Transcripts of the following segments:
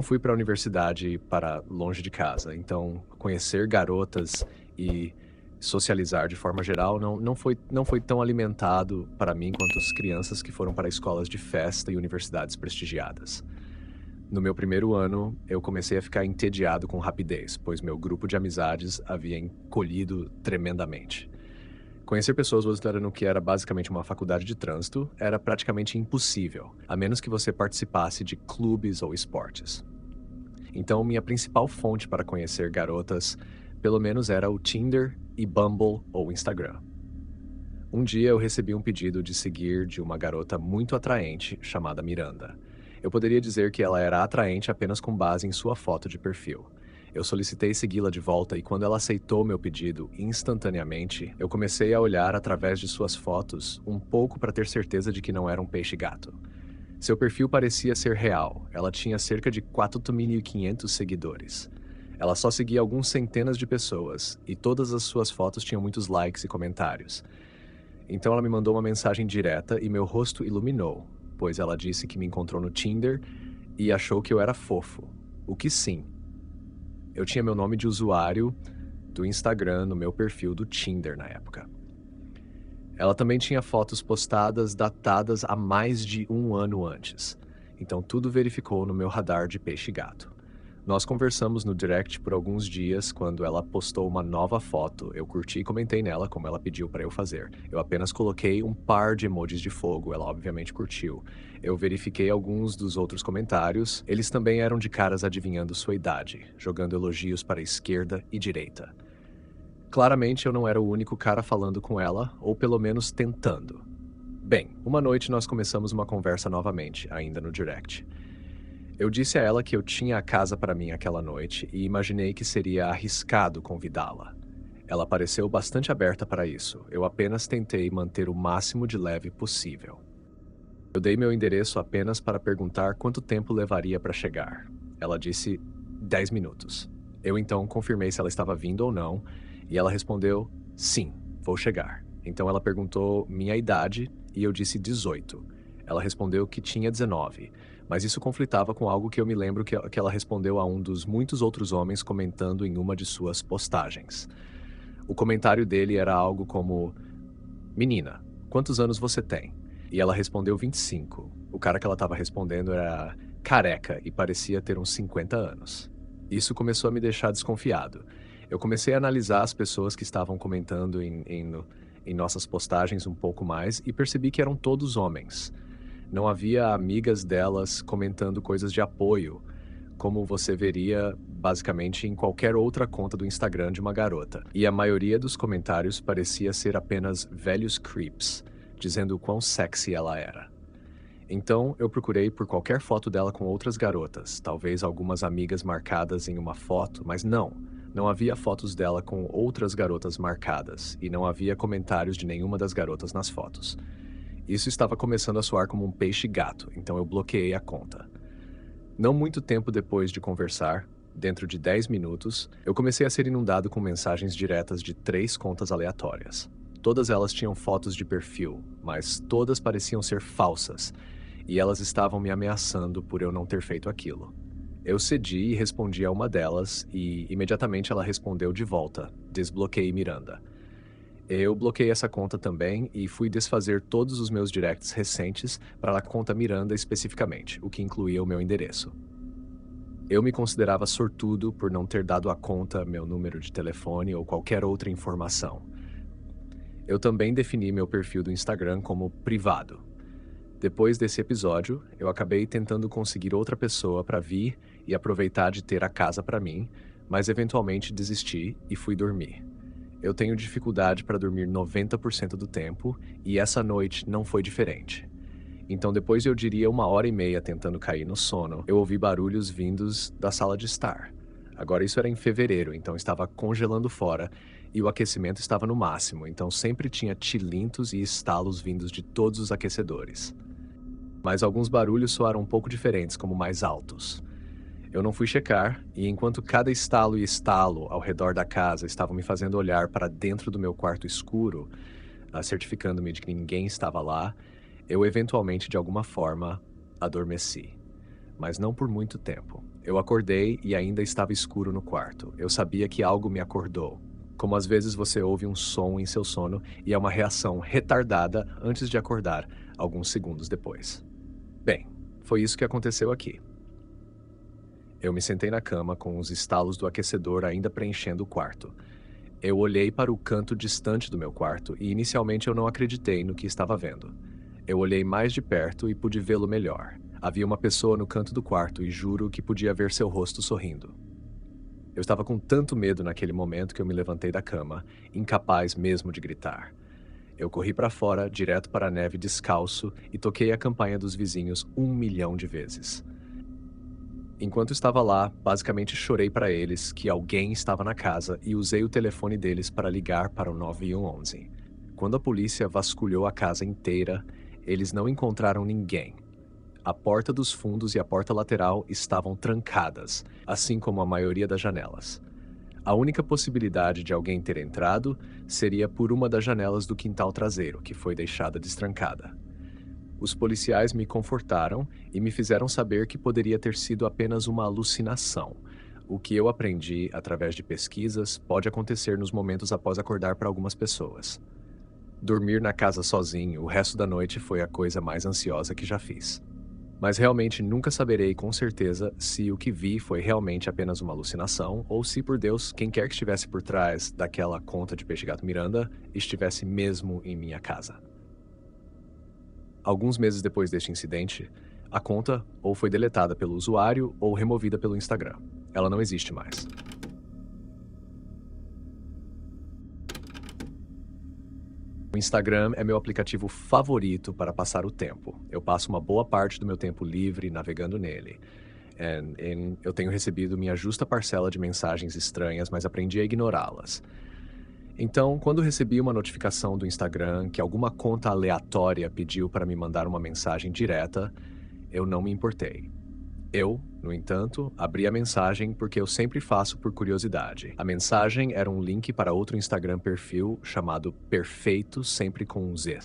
não fui para a universidade para longe de casa, então conhecer garotas e socializar de forma geral não foi tão alimentado para mim quanto as crianças que foram para escolas de festa e universidades prestigiadas. No meu primeiro ano, eu comecei a ficar entediado com rapidez, pois meu grupo de amizades havia encolhido tremendamente. Conhecer pessoas considerando que era basicamente uma faculdade de trânsito era praticamente impossível, a menos que você participasse de clubes ou esportes. Então, minha principal fonte para conhecer garotas, pelo menos era o Tinder e Bumble ou Instagram. Um dia eu recebi um pedido de seguir de uma garota muito atraente chamada Miranda. Eu poderia dizer que ela era atraente apenas com base em sua foto de perfil. Eu solicitei segui-la de volta e quando ela aceitou meu pedido, instantaneamente, eu comecei a olhar através de suas fotos um pouco para ter certeza de que não era um peixe-gato. Seu perfil parecia ser real. Ela tinha cerca de 4.500 seguidores. Ela só seguia algumas centenas de pessoas e todas as suas fotos tinham muitos likes e comentários. Então ela me mandou uma mensagem direta e meu rosto iluminou, pois ela disse que me encontrou no Tinder e achou que eu era fofo. O que sim. Eu tinha meu nome de usuário do Instagram no meu perfil do Tinder na época. Ela também tinha fotos postadas datadas há mais de um ano antes. Então tudo verificou no meu radar de peixe-gato. Nós conversamos no direct por alguns dias quando ela postou uma nova foto. Eu curti e comentei nela como ela pediu para eu fazer. Eu apenas coloquei um par de emojis de fogo, ela obviamente curtiu. Eu verifiquei alguns dos outros comentários. Eles também eram de caras adivinhando sua idade, jogando elogios para a esquerda e direita. Claramente eu não era o único cara falando com ela, ou pelo menos tentando. Bem, uma noite nós começamos uma conversa novamente, ainda no direct. Eu disse a ela que eu tinha a casa para mim aquela noite e imaginei que seria arriscado convidá-la. Ela pareceu bastante aberta para isso. Eu apenas tentei manter o máximo de leve possível. Eu dei meu endereço apenas para perguntar quanto tempo levaria para chegar. Ela disse 10 minutos. Eu então confirmei se ela estava vindo ou não e ela respondeu sim, vou chegar. Então ela perguntou minha idade e eu disse 18. Ela respondeu que tinha 19. Mas isso conflitava com algo que eu me lembro que ela respondeu a um dos muitos outros homens comentando em uma de suas postagens. O comentário dele era algo como: Menina, quantos anos você tem? E ela respondeu 25. O cara que ela estava respondendo era careca e parecia ter uns 50 anos. Isso começou a me deixar desconfiado. Eu comecei a analisar as pessoas que estavam comentando em nossas postagens um pouco mais e percebi que eram todos homens. Não havia amigas delas comentando coisas de apoio, como você veria basicamente em qualquer outra conta do Instagram de uma garota. E a maioria dos comentários parecia ser apenas velhos creeps, dizendo o quão sexy ela era. Então eu procurei por qualquer foto dela com outras garotas, talvez algumas amigas marcadas em uma foto, mas não havia fotos dela com outras garotas marcadas e não havia comentários de nenhuma das garotas nas fotos. Isso estava começando a soar como um peixe-gato, então eu bloqueei a conta. Não muito tempo depois de conversar, dentro de 10 minutos, eu comecei a ser inundado com mensagens diretas de 3 contas aleatórias. Todas elas tinham fotos de perfil, mas todas pareciam ser falsas, e elas estavam me ameaçando por eu não ter feito aquilo. Eu cedi e respondi a uma delas, e imediatamente ela respondeu de volta: desbloqueei Miranda. Eu bloqueei essa conta também e fui desfazer todos os meus directs recentes para a conta Miranda especificamente, o que incluía o meu endereço. Eu me considerava sortudo por não ter dado à conta meu número de telefone ou qualquer outra informação. Eu também defini meu perfil do Instagram como privado. Depois desse episódio, eu acabei tentando conseguir outra pessoa para vir e aproveitar de ter a casa para mim, mas eventualmente desisti e fui dormir. Eu tenho dificuldade para dormir 90% do tempo e essa noite não foi diferente. Então, depois de eu diria 1h30 tentando cair no sono, eu ouvi barulhos vindos da sala de estar. Agora isso era em fevereiro, então estava congelando fora e o aquecimento estava no máximo, então sempre tinha tilintos e estalos vindos de todos os aquecedores. Mas alguns barulhos soaram um pouco diferentes, como mais altos. Eu não fui checar, e enquanto cada estalo e estalo ao redor da casa estavam me fazendo olhar para dentro do meu quarto escuro, certificando-me de que ninguém estava lá, eu eventualmente, de alguma forma, adormeci. Mas não por muito tempo. Eu acordei e ainda estava escuro no quarto. Eu sabia que algo me acordou. Como às vezes você ouve um som em seu sono e é uma reação retardada antes de acordar, alguns segundos depois. Bem, foi isso que aconteceu aqui. Eu me sentei na cama com os estalos do aquecedor ainda preenchendo o quarto. Eu olhei para o canto distante do meu quarto e inicialmente eu não acreditei no que estava vendo. Eu olhei mais de perto e pude vê-lo melhor. Havia uma pessoa no canto do quarto e juro que podia ver seu rosto sorrindo. Eu estava com tanto medo naquele momento que eu me levantei da cama, incapaz mesmo de gritar. Eu corri para fora, direto para a neve descalço e toquei a campainha dos vizinhos 1 milhão de vezes. Enquanto estava lá, basicamente chorei para eles que alguém estava na casa e usei o telefone deles para ligar para o 911. Quando a polícia vasculhou a casa inteira, eles não encontraram ninguém. A porta dos fundos e a porta lateral estavam trancadas, assim como a maioria das janelas. A única possibilidade de alguém ter entrado seria por uma das janelas do quintal traseiro, que foi deixada destrancada. Os policiais me confortaram e me fizeram saber que poderia ter sido apenas uma alucinação. O que eu aprendi através de pesquisas pode acontecer nos momentos após acordar para algumas pessoas. Dormir na casa sozinho o resto da noite foi a coisa mais ansiosa que já fiz. Mas realmente nunca saberei com certeza se o que vi foi realmente apenas uma alucinação ou se, por Deus, quem quer que estivesse por trás daquela conta de Peixe Gato Miranda estivesse mesmo em minha casa. Alguns meses depois deste incidente, a conta ou foi deletada pelo usuário ou removida pelo Instagram. Ela não existe mais. O Instagram é meu aplicativo favorito para passar o tempo. Eu passo uma boa parte do meu tempo livre navegando nele. Eu tenho recebido minha justa parcela de mensagens estranhas, mas aprendi a ignorá-las. Então, quando recebi uma notificação do Instagram que alguma conta aleatória pediu para me mandar uma mensagem direta, eu não me importei. Eu, no entanto, abri a mensagem porque eu sempre faço por curiosidade. A mensagem era um link para outro Instagram perfil chamado Perfeito, sempre com um Z.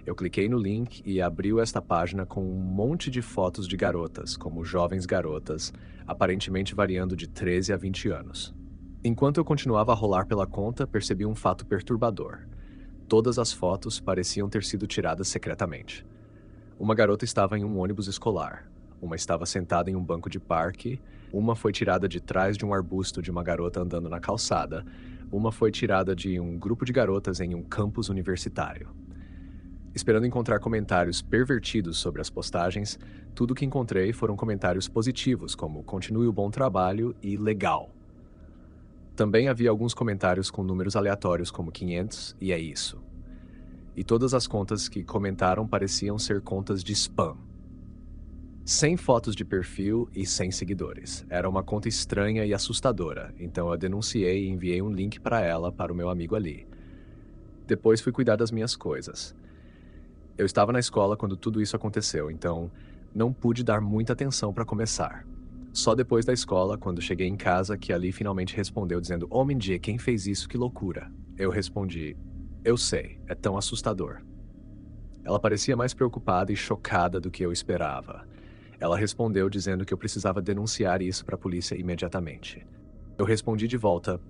Eu cliquei no link e abriu esta página com um monte de fotos de garotas, como jovens garotas, aparentemente variando de 13 a 20 anos. Enquanto eu continuava a rolar pela conta, percebi um fato perturbador. Todas as fotos pareciam ter sido tiradas secretamente. Uma garota estava em um ônibus escolar. Uma estava sentada em um banco de parque. Uma foi tirada de trás de um arbusto de uma garota andando na calçada. Uma foi tirada de um grupo de garotas em um campus universitário. Esperando encontrar comentários pervertidos sobre as postagens, tudo que encontrei foram comentários positivos, como continue o bom trabalho e legal. Também havia alguns comentários com números aleatórios como 500 e é isso. E todas as contas que comentaram pareciam ser contas de spam. Sem fotos de perfil e sem seguidores. Era uma conta estranha e assustadora, então eu denunciei e enviei um link para ela para o meu amigo ali. Depois fui cuidar das minhas coisas. Eu estava na escola quando tudo isso aconteceu, então não pude dar muita atenção para começar. Só depois da escola, quando cheguei em casa, que Ali finalmente respondeu dizendo: "Oh, Mindy, quem fez isso? Que loucura." Eu respondi: "Eu sei, é tão assustador." Ela parecia mais preocupada e chocada do que eu esperava. Ela respondeu dizendo que eu precisava denunciar isso para a polícia imediatamente. Eu respondi de volta: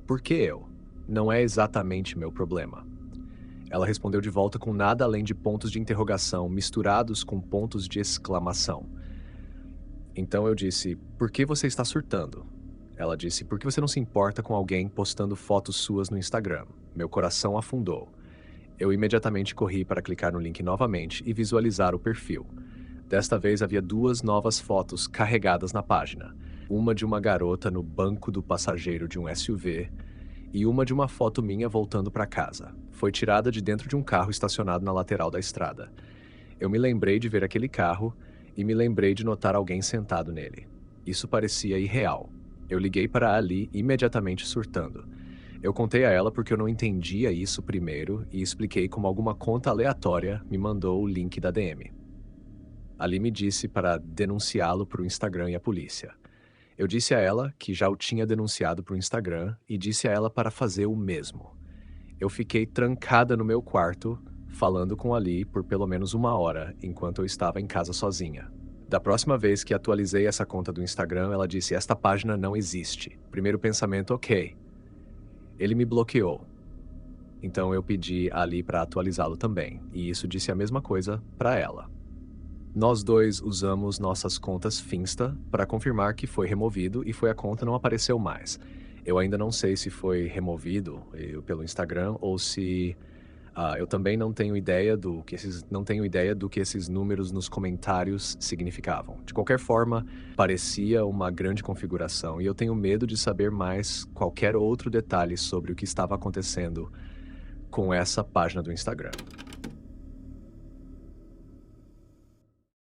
"Por que eu? Não é exatamente meu problema." Ela respondeu de volta com nada além de pontos de interrogação misturados com pontos de exclamação. Então eu disse: "Por que você está surtando?" Ela disse: "Por que você não se importa com alguém postando fotos suas no Instagram?" Meu coração afundou. Eu imediatamente corri para clicar no link novamente e visualizar o perfil. Desta vez havia 2 novas fotos carregadas na página. Uma de uma garota no banco do passageiro de um SUV e uma de uma foto minha voltando para casa. Foi tirada de dentro de um carro estacionado na lateral da estrada. Eu me lembrei de ver aquele carro e me lembrei de notar alguém sentado nele. Isso parecia irreal. Eu liguei para Ali imediatamente surtando. Eu contei a ela porque eu não entendia isso primeiro e expliquei como alguma conta aleatória me mandou o link da DM. Ali me disse para denunciá-lo para o Instagram e a polícia. Eu disse a ela que já o tinha denunciado para o Instagram e disse a ela para fazer o mesmo. Eu fiquei trancada no meu quarto, falando com Ali por pelo menos 1 hora, enquanto eu estava em casa sozinha. Da próxima vez que atualizei essa conta do Instagram, ela disse: "Esta página não existe". Primeiro pensamento: "Ok". Ele me bloqueou. Então eu pedi ali para atualizá-lo também, e isso disse a mesma coisa para ela. Nós dois usamos nossas contas Finsta para confirmar que foi removido e a conta não apareceu mais. Eu ainda não sei se foi removido pelo Instagram ou se eu também não tenho ideia do que esses números nos comentários significavam. De qualquer forma, parecia uma grande configuração e eu tenho medo de saber mais qualquer outro detalhe sobre o que estava acontecendo com essa página do Instagram.